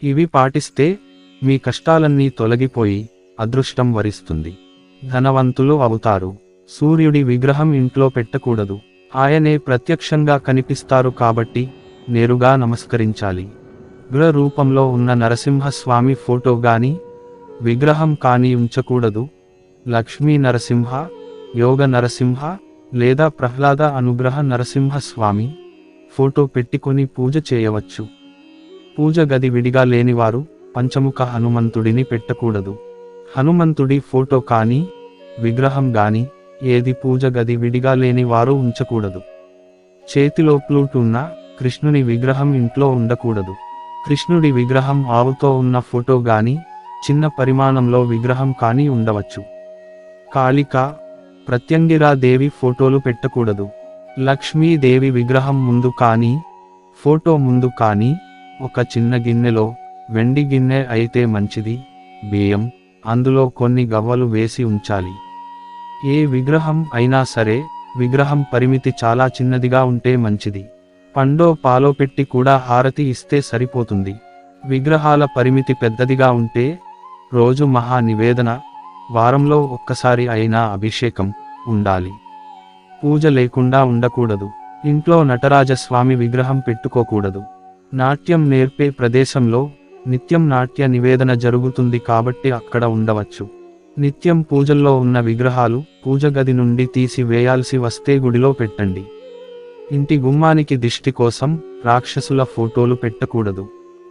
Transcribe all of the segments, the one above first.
ఇవి పాటిస్తే మీ కష్టాలన్నీ తొలగిపోయి అదృష్టం వరిస్తుంది, ధనవంతులు అవుతారు. సూర్యుడి విగ్రహం ఇంట్లో పెట్టకూడదు. ఆయనే ప్రత్యక్షంగా కనిపిస్తారు కాబట్టి నేరుగా నమస్కరించాలి. విగ్రహ రూపంలో ఉన్న నరసింహస్వామి ఫోటో గాని విగ్రహం కానీ ఉంచకూడదు. లక్ష్మీ నరసింహ, యోగ నరసింహ లేదా ప్రహ్లాద అనుగ్రహ నరసింహస్వామి ఫోటో పెట్టుకొని పూజ చేయవచ్చు. పూజ గది విడిగా లేనివారు పంచముఖ హనుమంతుడిని పెట్టకూడదు. హనుమంతుడి ఫోటో కానీ విగ్రహం గాని ఏది పూజ గది విడిగా లేని వారు ఉంచకూడదు. చేతిలో ఫ్లూట్ ఉన్న కృష్ణుని విగ్రహం ఇంట్లో ఉండకూడదు. కృష్ణుడి విగ్రహం ఆవుతో ఉన్న ఫోటో గాని చిన్న పరిమాణంలో విగ్రహం కానీ ఉండవచ్చు. కాళిక, ప్రత్యంగిరా దేవి ఫోటోలు పెట్టకూడదు. లక్ష్మీదేవి విగ్రహం ముందు కానీ ఫోటో ముందు కానీ ఒక చిన్న గిన్నెలో, వెండి గిన్నె అయితే మంచిది, బియ్యం, అందులో కొన్ని గవ్వలు వేసి ఉంచాలి. ఏ విగ్రహం అయినా సరే విగ్రహం పరిమితి చాలా చిన్నదిగా ఉంటే మంచిది. పండో పాలో పెట్టి కూడా హారతి ఇస్తే సరిపోతుంది. విగ్రహాల పరిమితి పెద్దదిగా ఉంటే రోజు మహా నివేదన, వారంలో ఒక్కసారి అయినా అభిషేకం ఉండాలి. పూజ లేకుండా ఉండకూడదు. ఇంట్లో నటరాజస్వామి విగ్రహం పెట్టుకోకూడదు. నాట్యం నేర్పే ప్రదేశంలో నిత్యం నాట్య నివేదన జరుగుతుంది కాబట్టి అక్కడ ఉండవచ్చు. నిత్యం పూజల్లో ఉన్న విగ్రహాలు పూజ గది నుండి తీసి వేయాల్సి వస్తే గుడిలో పెట్టండి. ఇంటి గుమ్మానికి దిష్టి కోసం రాక్షసుల ఫోటోలు పెట్టకూడదు.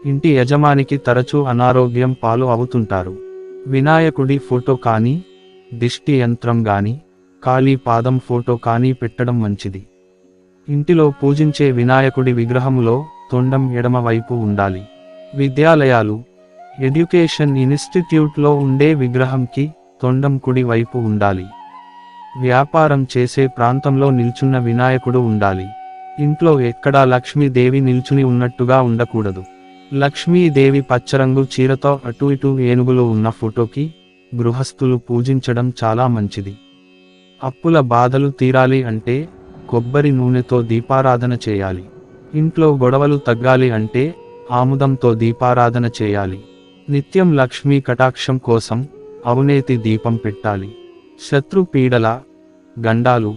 ఇంటి యజమానికి తరచూ అనారోగ్యం పాలు అవుతుంటారు. వినాయకుడి ఫోటో కానీ దిష్టి యంత్రం గాని కాళీ పాదం ఫోటో కానీ పెట్టడం మంచిది. ఇంటిలో పూజించే వినాయకుడి విగ్రహములో తొండం ఎడమ వైపు ఉండాలి. విద్యాలయాలు, ఎడ్యుకేషన్ ఇన్స్టిట్యూట్లో ఉండే విగ్రహంకి తొండం కుడి వైపు ఉండాలి. వ్యాపారం చేసే ప్రాంతంలో నిల్చున్న వినాయకుడు ఉండాలి. ఇంట్లో ఎక్కడా లక్ష్మీదేవి నిల్చుని ఉన్నట్టుగా ఉండకూడదు. లక్ష్మీదేవి పచ్చరంగు చీరతో అటు ఇటు ఏనుగులు ఉన్న ఫోటోకి గృహస్థులు పూజించడం చాలా మంచిది. అప్పుల బాధలు తీరాలి అంటే కొబ్బరి నూనెతో దీపారాధన చేయాలి. ఇంట్లో గొడవలు తగ్గాలి అంటే ఆముదంతో దీపారాధన చేయాలి. నిత్యం లక్ష్మీ కటాక్షం కోసం అవినేతి దీపం పెట్టాలి. శత్రు పీడల, గండాలు,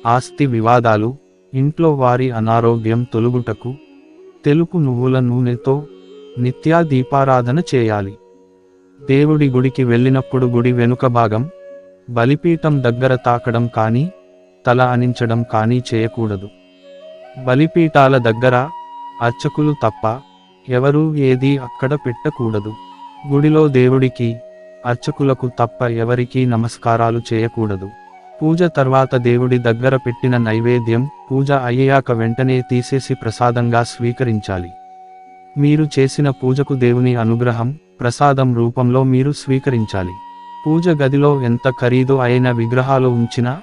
ఆస్తి వివాదాలు, ఇంట్లో వారి అనారోగ్యం తొలగుటకు తెలుపు నువ్వుల నూనెతో నిత్యా దీపారాధన చేయాలి. దేవుడి గుడికి వెళ్ళినప్పుడు గుడి వెనుక భాగం బలిపీఠం దగ్గర తాకడం కానీ తల అనించడం కానీ చేయకూడదు. బలిపీఠాల దగ్గర అర్చకులు తప్ప ఎవరూ ఏదీ అక్కడ పెట్టకూడదు. గుడిలో దేవుడికి, అర్చకులకు తప్ప ఎవరికీ నమస్కారాలు చేయకూడదు. పూజ తర్వాత దేవుడి దగ్గర పెట్టిన నైవేద్యం పూజ అయ్యాక వెంటనే తీసేసి ప్రసాదంగా స్వీకరించాలి. మీరు చేసిన పూజకు దేవుని అనుగ్రహం ప్రసాదం రూపంలో మీరు స్వీకరించాలి. పూజ గదిలో ఎంత ఖరీదు అయిన విగ్రహాలు ఉంచినా,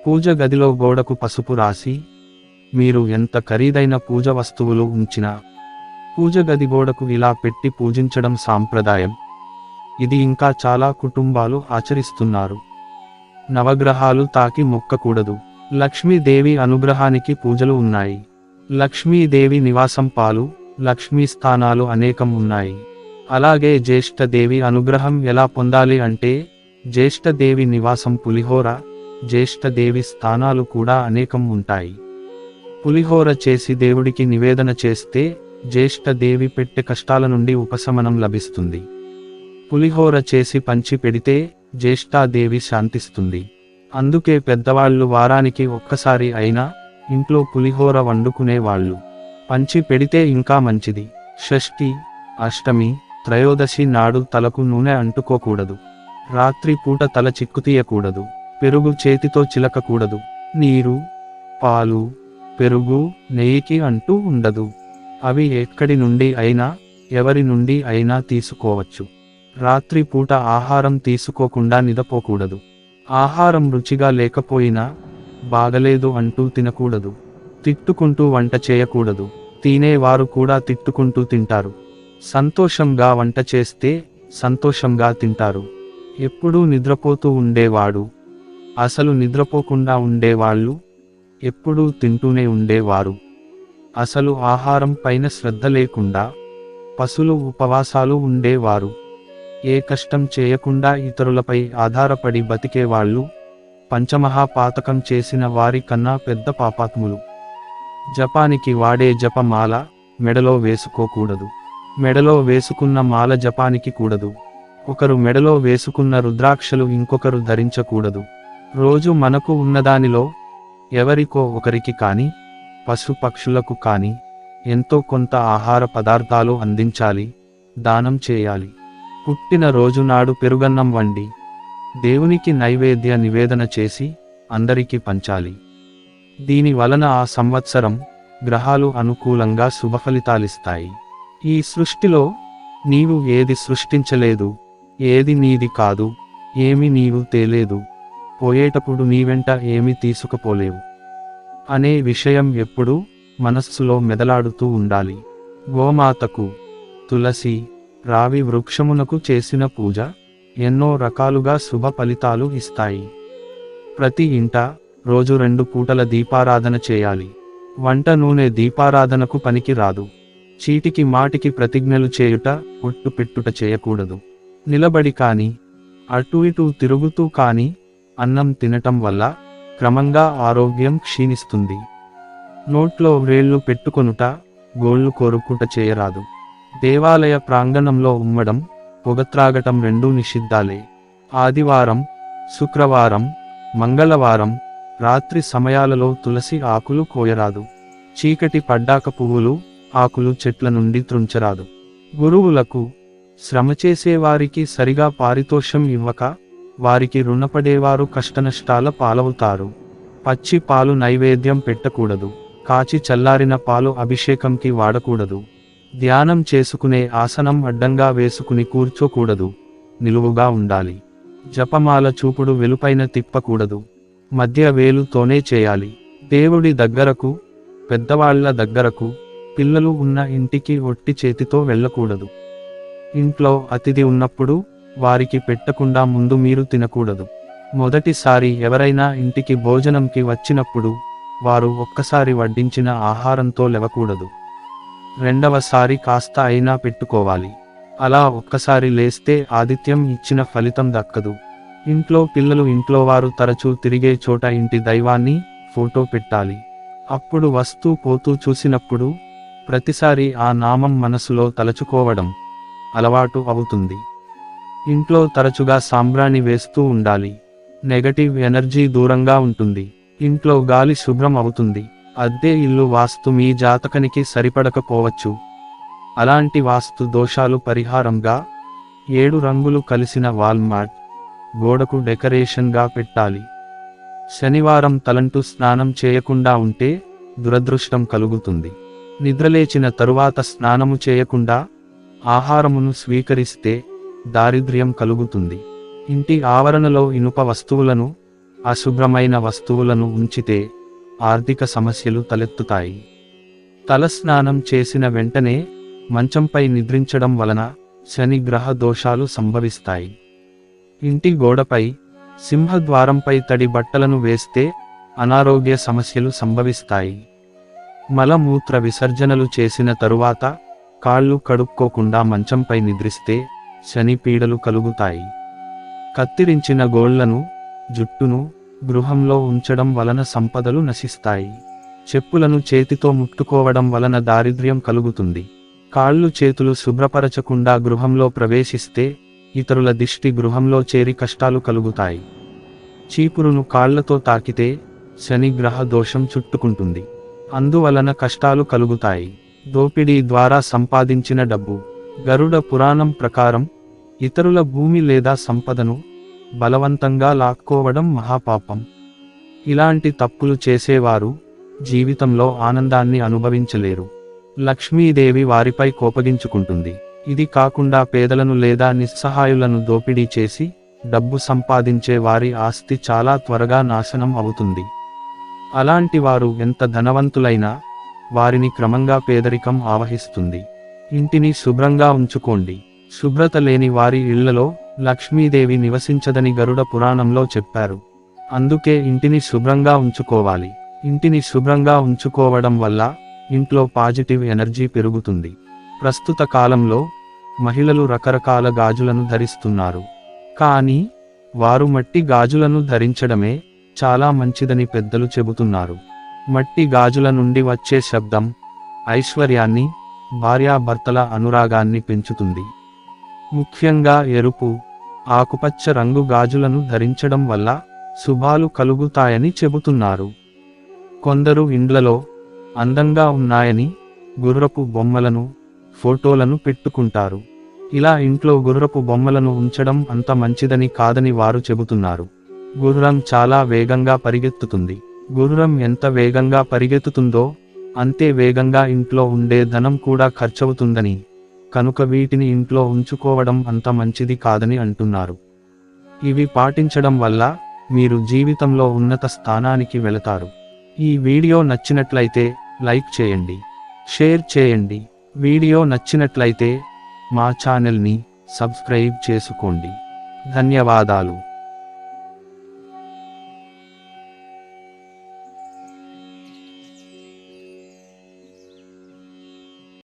పూజ గదిలో గోడకు పసుపు రాసి మీరు ఎంత ఖరీదైన పూజ వస్తువులు ఉంచినా పూజ గది గోడకు ఇలా పెట్టి పూజించడం సాంప్రదాయం. ఇది ఇంకా చాలా కుటుంబాలు ఆచరిస్తున్నారు. నవగ్రహాలు తాకి మొక్కకూడదు. లక్ష్మీదేవి అనుగ్రహానికి పూజలు ఉన్నాయి. లక్ష్మీదేవి నివాసం పాలు, లక్ష్మీ స్థానాలు అనేకం ఉన్నాయి. అలాగే జ్యేష్ఠదేవి అనుగ్రహం ఎలా పొందాలి అంటే జ్యేష్ఠదేవి నివాసం పులిహోర, జ్యేష్ఠదేవి స్థానాలు కూడా అనేకం ఉంటాయి. పులిహోర చేసి దేవుడికి నివేదన చేస్తే జ్యేష్ఠదేవి పెట్టే కష్టాల నుండి ఉపశమనం లభిస్తుంది. పులిహోర చేసి పంచి పెడితే జ్యేష్ఠాదేవి శాంతిస్తుంది. అందుకే పెద్దవాళ్ళు వారానికి ఒక్కసారి అయినా ఇంట్లో పులిహోర వండుకునేవాళ్ళు. పంచి పెడితే ఇంకా మంచిది. షష్ఠి, అష్టమి, త్రయోదశి నాడు తలకు నూనె అంటుకోకూడదు. రాత్రి పూట తల చిక్కుతీయకూడదు. పెరుగు చేతితో చిలకకూడదు. నీరు, పాలు, పెరుగు, నెయ్యికి అంటూ ఉండదు. అవి ఎక్కడి నుండి అయినా ఎవరి నుండి అయినా తీసుకోవచ్చు. రాత్రి పూట ఆహారం తీసుకోకుండా నిద్రపోకూడదు. ఆహారం రుచిగా లేకపోయినా బాగలేదు అంటూ తినకూడదు. తిట్టుకుంటూ వంట చేయకూడదు. తినేవారు కూడా తిట్టుకుంటూ తింటారు. సంతోషంగా వంట చేస్తే సంతోషంగా తింటారు. ఎప్పుడూ నిద్రపోతూ ఉండేవాడు, అసలు నిద్రపోకుండా ఉండేవాళ్ళు ఎప్పుడూ తింటూనే ఉండేవారు. అసలు ఆహారం పైన శ్రద్ధ లేకుండా పశులు ఉపవాసాలు ఉండేవారు. ఏ కష్టం చేయకుండా ఇతరులపై ఆధారపడి బతికేవాళ్ళు పంచమహాపాతకం చేసిన వారి కన్నా పెద్ద పాపాత్ములు. జపానికి వాడే జపమాల మెడలో వేసుకోకూడదు. మెడలో వేసుకున్న మాల జపానికి కూడదు. ఒకరు మెడలో వేసుకున్న రుద్రాక్షలు ఇంకొకరు ధరించకూడదు. రోజు మనకు ఉన్నదానిలో ఎవరికో ఒకరికి కానీ పశుపక్షులకు కానీ ఎంతో కొంత ఆహార పదార్థాలు అందించాలి, దానం చేయాలి. పుట్టిన రోజు నాడు పెరుగన్నం వండి దేవునికి నైవేద్య నివేదన చేసి అందరికీ పంచాలి. దీని వలన ఆ సంవత్సరం గ్రహాలు అనుకూలంగా శుభఫలితాలిస్తాయి. ఈ సృష్టిలో నీవు ఏది సృష్టించలేదు, ఏది నీది కాదు, ఏమి నీవు తేలేదు, పోయేటప్పుడు నీవెంట ఏమి తీసుకుపోలేవు అనే విషయం ఎప్పుడూ మనస్సులో మెదలాడుతూ ఉండాలి. గోమాతకు, తులసి, రావి వృక్షమునకు చేసిన పూజ ఎన్నో రకాలుగా శుభ ఫలితాలు ఇస్తాయి. ప్రతి ఇంట రోజు 2 పూటల దీపారాధన చేయాలి. వంట నూనె దీపారాధనకు పనికి రాదు. చీటికి మాటికి ప్రతిజ్ఞలు చేయుట, ఒట్టు పెట్టుట చేయకూడదు. నిలబడి కాని అటు ఇటు తిరుగుతూ కాని అన్నం తినటం వల్ల క్రమంగా ఆరోగ్యం క్షీణిస్తుంది. నోట్లో వ్రేళ్లు పెట్టుకొనుట, గోళ్లు కోరుకుట చేయరాదు. దేవాలయ ప్రాంగణంలో ఉమ్మడం, పొగత్రాగటం రెండూ నిషిద్ధాలే. ఆదివారం, శుక్రవారం, మంగళవారం రాత్రి సమయాలలో తులసి ఆకులు కోయరాదు. చీకటి పడ్డాక పువ్వులు, ఆకులు చెట్ల నుండి త్రుంచరాదు. గురువులకు, శ్రమ చేసేవారికి సరిగా పారితోషం ఇవ్వక వారికి రుణపడేవారు కష్టనష్టాల పాలవుతారు. పచ్చి పాలు నైవేద్యం పెట్టకూడదు. కాచి చల్లారిన పాలు అభిషేకంకి వాడకూడదు. ధ్యానం చేసుకునే ఆసనం అడ్డంగా వేసుకుని కూర్చోకూడదు, నిలువుగా ఉండాలి. జపమాల చూపుడు వెలుపైన తిప్పకూడదు, మధ్య వేలుతోనే చేయాలి. దేవుడి దగ్గరకు, పెద్దవాళ్ల దగ్గరకు, పిల్లలు ఉన్న ఇంటికి ఒట్టి చేతితో వెళ్ళకూడదు. ఇంట్లో అతిథి ఉన్నప్పుడు వారికి పెట్టకుండా ముందు మీరు తినకూడదు. మొదటిసారి ఎవరైనా ఇంటికి భోజనంకి వచ్చినప్పుడు వారు ఒక్కసారి వడ్డించిన ఆహారంతో లేవకూడదు. రెండవసారి కాస్త అయినా పెట్టుకోవాలి. అలా ఒక్కసారి లేస్తే ఆతిథ్యం ఇచ్చిన ఫలితం దక్కదు. ఇంట్లో పిల్లలు, ఇంట్లో వారు తరచూ తిరిగే చోట ఇంటి దైవాన్ని ఫోటో పెట్టాలి. అప్పుడు వస్తూ పోతూ చూసినప్పుడు ప్రతిసారి ఆ నామం మనసులో తలచుకోవడం అలవాటు అవుతుంది. ఇంట్లో తరచుగా సాంబ్రాణి వేస్తూ ఉండాలి. నెగటివ్ ఎనర్జీ దూరంగా ఉంటుంది. ఇంట్లో గాలి శుభ్రం అవుతుంది. అద్దె ఇల్లు వాస్తు మీ జాతకానికి సరిపడకపోవచ్చు. అలాంటి వాస్తు దోషాలు పరిహారంగా 7 రంగులు కలిసిన వాల్మార్ట్ గోడకు డెకరేషన్గా పెట్టాలి. శనివారం తలంటూ స్నానం చేయకుండా ఉంటే దురదృష్టం కలుగుతుంది. నిద్రలేచిన తరువాత స్నానము చేయకుండా ఆహారమును స్వీకరిస్తే దారిద్ర్యం కలుగుతుంది. ఇంటి ఆవరణలో ఇనుప వస్తువులను, అశుభ్రమైన వస్తువులను ఉంచితే ఆర్థిక సమస్యలు తలెత్తుతాయి. తలస్నానం చేసిన వెంటనే మంచంపై నిద్రించడం వలన శని గ్రహ దోషాలు సంభవిస్తాయి. ఇంటి గోడపై, సింహద్వారంపై తడి బట్టలను వేస్తే అనారోగ్య సమస్యలు సంభవిస్తాయి. మలమూత్ర విసర్జనలు చేసిన తరువాత కాళ్ళు కడుక్కోకుండా మంచంపై నిద్రిస్తే శని పీడలు కలుగుతాయి. కత్తిరించిన గోళ్లను, జుట్టును గృహంలో ఉంచడం వలన సంపదలు నశిస్తాయి. చెప్పులను చేతితో ముట్టుకోవడం వలన దారిద్ర్యం కలుగుతుంది. కాళ్ళు చేతులు శుభ్రపరచకుండా గృహంలో ప్రవేశిస్తే ఇతరుల దిష్టి గృహంలో చేరి కష్టాలు కలుగుతాయి. చీపురును కాళ్లతో తాకితే శని గ్రహ దోషం చుట్టుకుంటుంది. అందువలన కష్టాలు కలుగుతాయి. దోపిడీ ద్వారా సంపాదించిన డబ్బు. గరుడ పురాణం ప్రకారం ఇతరుల భూమి లేదా సంపదను బలవంతంగా లాక్కోవడం మహాపాపం. ఇలాంటి తప్పులు చేసేవారు జీవితంలో ఆనందాన్ని అనుభవించలేరు. లక్ష్మీదేవి వారిపై కోపగించుకుంటుంది. ఇది కాకుండా పేదలను లేదా నిస్సహాయులను దోపిడీ చేసి డబ్బు సంపాదించే వారి ఆస్తి చాలా త్వరగా నాశనం అవుతుంది. అలాంటి వారు ఎంత ధనవంతులైనా వారిని క్రమంగా పేదరికం ఆవహిస్తుంది. ఇంటిని శుభ్రంగా ఉంచుకోండి. శుభ్రత లేని వారి ఇళ్లలో లక్ష్మీదేవి నివసించదని గరుడ పురాణంలో చెప్పారు. అందుకే ఇంటిని శుభ్రంగా ఉంచుకోవాలి. ఇంటిని శుభ్రంగా ఉంచుకోవడం వల్ల ఇంట్లో పాజిటివ్ ఎనర్జీ పెరుగుతుంది. ప్రస్తుత కాలంలో మహిళలు రకరకాల గాజులను ధరిస్తున్నారు. కానీ వారు మట్టి గాజులను ధరించడమే చాలా మంచిదని పెద్దలు చెబుతున్నారు. మట్టి గాజుల నుండి వచ్చే శబ్దం ఐశ్వర్యాన్ని, భార్యాభర్తల అనురాగాన్ని పెంచుతుంది. ముఖ్యంగా ఎరుపు, ఆకుపచ్చ రంగు గాజులను ధరించడం వల్ల శుభాలు కలుగుతాయని చెబుతున్నారు. కొందరు ఇండ్లలో అందంగా ఉన్నాయని గుర్రపు బొమ్మలను, ఫోటోలను పెట్టుకుంటారు. ఇలా ఇంట్లో గుర్రపు బొమ్మలను ఉంచడం అంత మంచిదని కాదని వారు చెబుతున్నారు. గుర్రం చాలా వేగంగా పరిగెత్తుతుంది. గుర్రం ఎంత వేగంగా పరిగెత్తుతుందో అంతే వేగంగా ఇంట్లో ఉండే ధనం కూడా ఖర్చవుతుందని, కనుక వీటిని ఇంట్లో ఉంచుకోవడం అంత మంచిది కాదని అంటున్నారు. ఇవి పాటించడం వల్ల మీరు జీవితంలో ఉన్నత స్థానానికి వెళతారు. ఈ వీడియో నచ్చినట్లయితే లైక్ చేయండి, షేర్ చేయండి. వీడియో నచ్చినట్లయితే మా ఛానల్ని సబ్స్క్రైబ్ చేసుకోండి. ధన్యవాదాలు.